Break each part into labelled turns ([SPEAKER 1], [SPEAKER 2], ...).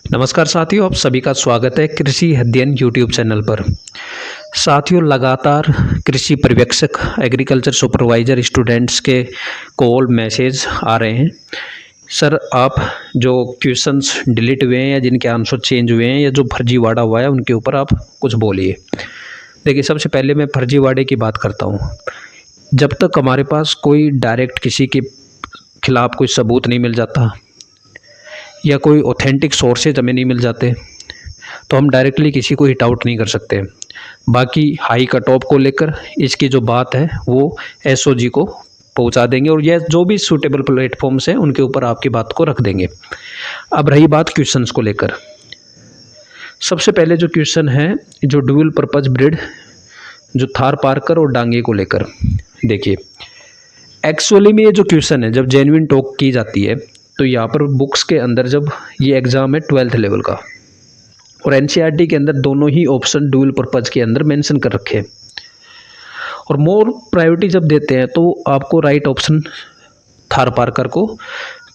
[SPEAKER 1] नमस्कार साथियों, आप सभी का स्वागत है कृषि अध्ययन यूट्यूब चैनल पर। साथियों, लगातार कृषि पर्यवेक्षक एग्रीकल्चर सुपरवाइज़र स्टूडेंट्स के कॉल मैसेज आ रहे हैं। सर, आप जो क्वेश्चंस डिलीट हुए हैं या जिनके आंसर चेंज हुए हैं या जो फर्जीवाड़ा हुआ है उनके ऊपर आप कुछ बोलिए। देखिए, सबसे पहले मैं फर्जीवाड़े की बात करता हूँ। जब तक हमारे पास कोई डायरेक्ट किसी के खिलाफ कोई सबूत नहीं मिल जाता या कोई ऑथेंटिक सोर्सेज हमें नहीं मिल जाते तो हम डायरेक्टली किसी को हिट आउट नहीं कर सकते। बाकी हाई कट ऑफ को लेकर इसकी जो बात है वो एसओजी को पहुंचा देंगे और यह जो भी सूटेबल प्लेटफॉर्म्स हैं उनके ऊपर आपकी बात को रख देंगे। अब रही बात क्वेश्चंस को लेकर। सबसे पहले जो क्वेश्चन है, जो ड्यूल पर्पज ब्रीड जो थार पार्कर और डांगे को लेकर, देखिए एक्चुअली में ये जो क्वेश्चन है जब जेन्युइन टॉक की जाती है तो यहाँ पर बुक्स के अंदर जब ये एग्ज़ाम है 12th लेवल का और एनसीईआरटी के अंदर दोनों ही ऑप्शन ड्यूल पर्पज के अंदर मेंशन कर रखे हैं और मोर प्रायोरिटी जब देते हैं तो आपको राइट ऑप्शन थार पार्कर को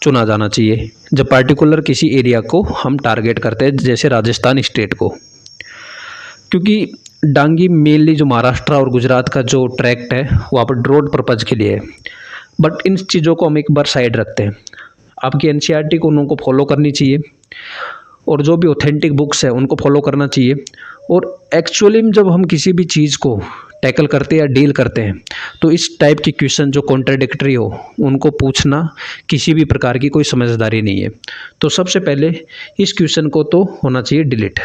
[SPEAKER 1] चुना जाना चाहिए जब पार्टिकुलर किसी एरिया को हम टारगेट करते हैं, जैसे राजस्थान स्टेट को, क्योंकि डांगी मेनली जो महाराष्ट्र और गुजरात का जो ट्रैक्ट है वहाँ पर रोड पर्पज के लिए है। बट इन चीज़ों को हम एक बार साइड रखते हैं। आपकी एनसीईआरटी को उनको फॉलो करनी चाहिए और जो भी ऑथेंटिक बुक्स है उनको फॉलो करना चाहिए। और एक्चुअली में जब हम किसी भी चीज़ को टैकल करते हैं या डील करते हैं तो इस टाइप की क्वेश्चन जो कॉन्ट्राडिक्टरी हो उनको पूछना किसी भी प्रकार की कोई समझदारी नहीं है। तो सबसे पहले इस क्वेश्चन को तो होना चाहिए डिलीट।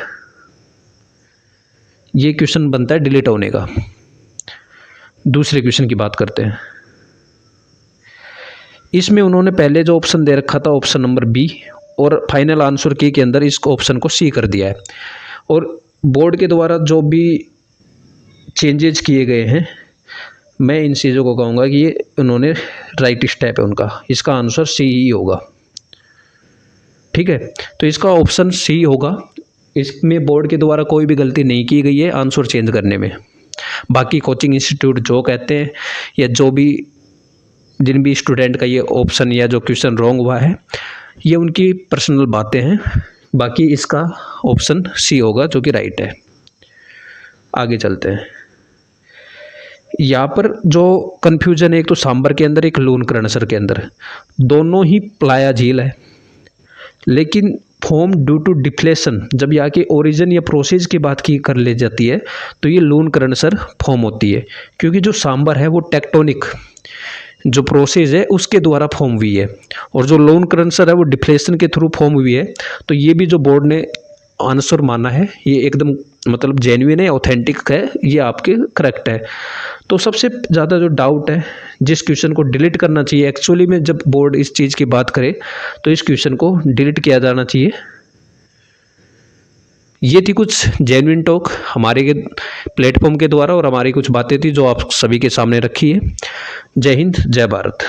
[SPEAKER 1] ये क्वेश्चन बनता है डिलीट होने का। दूसरे क्वेश्चन की बात करते हैं। इसमें उन्होंने पहले जो ऑप्शन दे रखा था ऑप्शन नंबर बी और फाइनल आंसर की के अंदर इस ऑप्शन को सी कर दिया है। और बोर्ड के द्वारा जो भी चेंजेज किए गए हैं मैं इन चीज़ों को कहूँगा कि ये उन्होंने राइट स्टेप है उनका, इसका आंसर सी ही होगा। ठीक है, तो इसका ऑप्शन सी होगा। इसमें बोर्ड के द्वारा कोई भी गलती नहीं की गई है आंसर चेंज करने में। बाकी कोचिंग इंस्टीट्यूट जो कहते हैं या जो भी जिन भी स्टूडेंट का ये ऑप्शन या जो क्वेश्चन रॉन्ग हुआ है ये उनकी पर्सनल बातें हैं। बाकी इसका ऑप्शन सी होगा जो कि राइट है। आगे चलते हैं। यहाँ पर जो कन्फ्यूजन है, एक तो सांबर के अंदर एक लून करणसर के अंदर, दोनों ही प्लाया झील है, लेकिन फॉर्म ड्यू टू डिफ्लेशन जब यहाँ के ओरिजिन या प्रोसेस की बात की कर ले जाती है तो ये लून करणसर फॉर्म होती है, क्योंकि जो सांबर है वो टेक्टोनिक जो प्रोसेस है उसके द्वारा फॉर्म हुई है और जो लोन करेंसर है वो डिफ्लेशन के थ्रू फॉर्म हुई है। तो ये भी जो बोर्ड ने आंसर माना है ये एकदम मतलब जेन्युइन है, ऑथेंटिक है, ये आपके करेक्ट है। तो सबसे ज़्यादा जो डाउट है जिस क्वेश्चन को डिलीट करना चाहिए, एक्चुअली में जब बोर्ड इस चीज़ की बात करे तो इस क्वेश्चन को डिलीट किया जाना चाहिए। ये थी कुछ जेन्युइन टॉक हमारे के प्लेटफॉर्म के द्वारा और हमारी कुछ बातें थी जो आप सभी के सामने रखी है। जय हिंद, जय भारत।